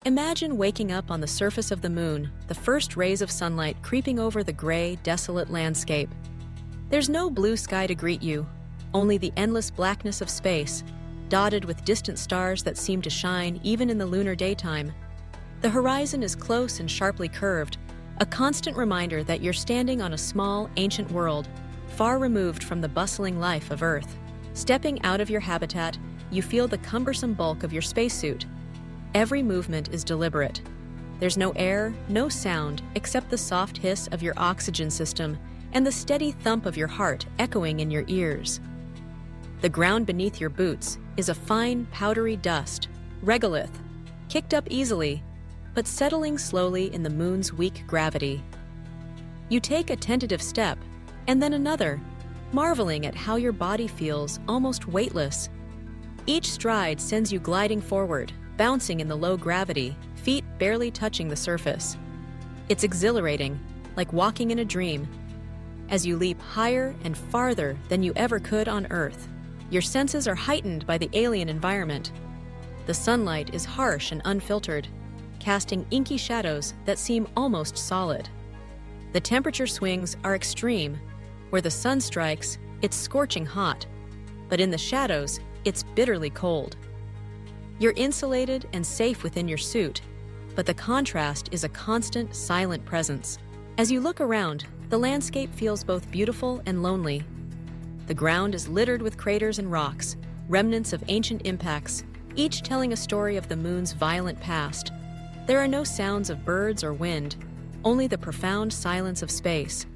Imagine waking up on the surface of the moon, the first rays of sunlight creeping over the gray, desolate landscape. There's no blue sky to greet you, only the endless blackness of space, dotted with distant stars that seem to shine even in the lunar daytime. The horizon is close and sharply curved, a constant reminder that you're standing on a small, ancient world, far removed from the bustling life of Earth. Stepping out of your habitat, you feel the cumbersome bulk of your spacesuit. Every movement is deliberate. There's no air, no sound, except the soft hiss of your oxygen system and the steady thump of your heart echoing in your ears. The ground beneath your boots is a fine, powdery dust, regolith, kicked up easily, but settling slowly in the moon's weak gravity. You take a tentative step, and then another, marveling at how your body feels almost weightless. Each stride sends you gliding forward, bouncing in the low gravity, feet barely touching the surface. It's exhilarating, like walking in a dream. As you leap higher and farther than you ever could on Earth, your senses are heightened by the alien environment. The sunlight is harsh and unfiltered, casting inky shadows that seem almost solid. The temperature swings are extreme. Where the sun strikes, it's scorching hot, but in the shadows, it's bitterly cold. You're insulated and safe within your suit, but the contrast is a constant, silent presence. As you look around, the landscape feels both beautiful and lonely. The ground is littered with craters and rocks, remnants of ancient impacts, each telling a story of the moon's violent past. There are no sounds of birds or wind, only the profound silence of space.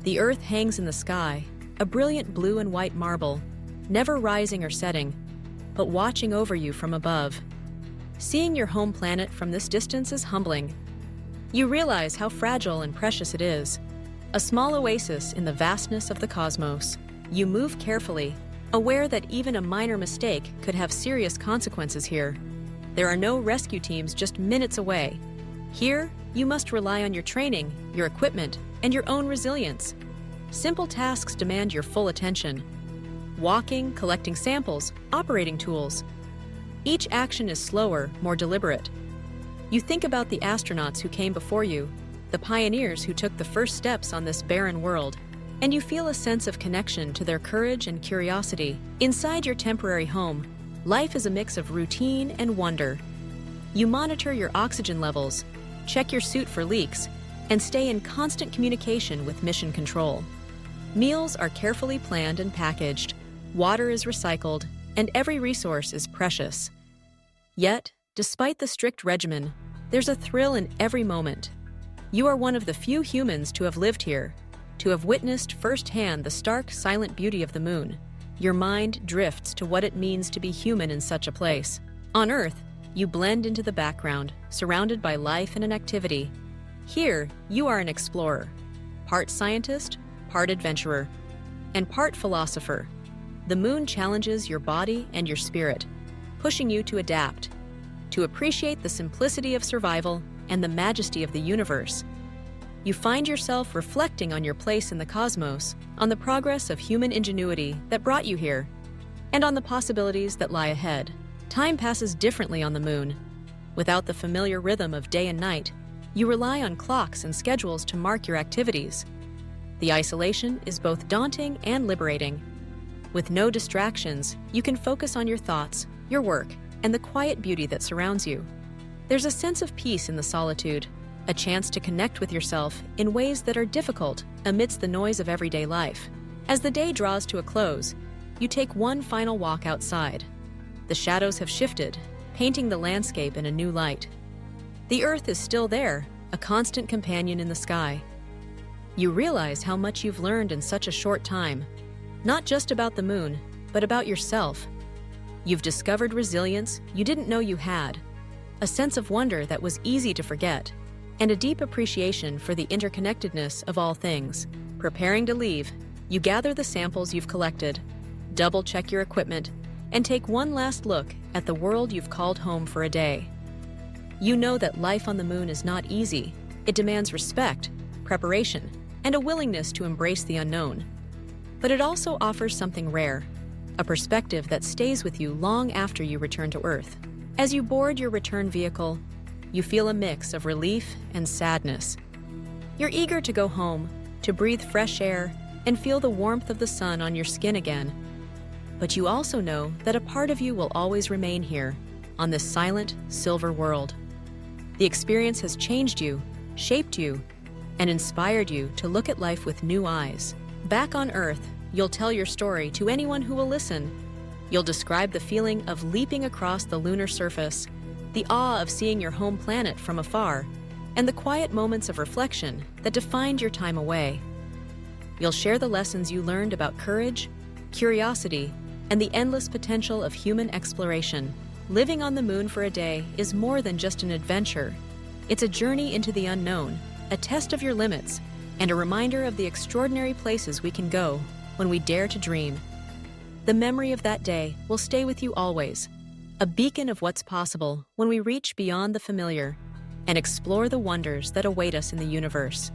The Earth hangs in the sky, a brilliant blue and white marble, never rising or setting, but watching over you from above. Seeing your home planet from this distance is humbling. You realize how fragile and precious it is, a small oasis in the vastness of the cosmos. You move carefully, aware that even a minor mistake could have serious consequences here. There are no rescue teams just minutes away. Here, you must rely on your training, your equipment, and your own resilience. Simple tasks demand your full attention. Walking, collecting samples, operating tools. Each action is slower, more deliberate. You think about the astronauts who came before you, the pioneers who took the first steps on this barren world, and you feel a sense of connection to their courage and curiosity. Inside your temporary home, life is a mix of routine and wonder. You monitor your oxygen levels, check your suit for leaks, and stay in constant communication with mission control. Meals are carefully planned and packaged, water is recycled, and every resource is precious. Yet, despite the strict regimen, there's a thrill in every moment. You are one of the few humans to have lived here, to have witnessed firsthand the stark, silent beauty of the moon. Your mind drifts to what it means to be human in such a place. On Earth, you blend into the background, surrounded by life and an activity. Here, you are an explorer, part scientist, part adventurer, and part philosopher. The moon challenges your body and your spirit, pushing you to adapt, to appreciate the simplicity of survival and the majesty of the universe. You find yourself reflecting on your place in the cosmos, on the progress of human ingenuity that brought you here, and on the possibilities that lie ahead. Time passes differently on the moon. Without the familiar rhythm of day and night, you rely on clocks and schedules to mark your activities. The isolation is both daunting and liberating. With no distractions, you can focus on your thoughts, your work, and the quiet beauty that surrounds you. There's a sense of peace in the solitude, a chance to connect with yourself in ways that are difficult amidst the noise of everyday life. As the day draws to a close, you take one final walk outside. The shadows have shifted, painting the landscape in a new light. The Earth is still there, a constant companion in the sky. You realize how much you've learned in such a short time, not just about the moon, but about yourself. You've discovered resilience you didn't know you had, a sense of wonder that was easy to forget, and a deep appreciation for the interconnectedness of all things. Preparing to leave, you gather the samples you've collected, double-check your equipment, and take one last look at the world you've called home for a day. You know that life on the moon is not easy. It demands respect, preparation, and a willingness to embrace the unknown. But it also offers something rare, a perspective that stays with you long after you return to Earth. As you board your return vehicle, you feel a mix of relief and sadness. You're eager to go home, to breathe fresh air, and feel the warmth of the sun on your skin again. But you also know that a part of you will always remain here, on this silent, silver world. The experience has changed you, shaped you, and inspired you to look at life with new eyes. Back on Earth, you'll tell your story to anyone who will listen. You'll describe the feeling of leaping across the lunar surface, the awe of seeing your home planet from afar, and the quiet moments of reflection that defined your time away. You'll share the lessons you learned about courage, curiosity, and the endless potential of human exploration. Living on the moon for a day is more than just an adventure. It's a journey into the unknown, a test of your limits, and a reminder of the extraordinary places we can go when we dare to dream. The memory of that day will stay with you always, a beacon of what's possible when we reach beyond the familiar and explore the wonders that await us in the universe.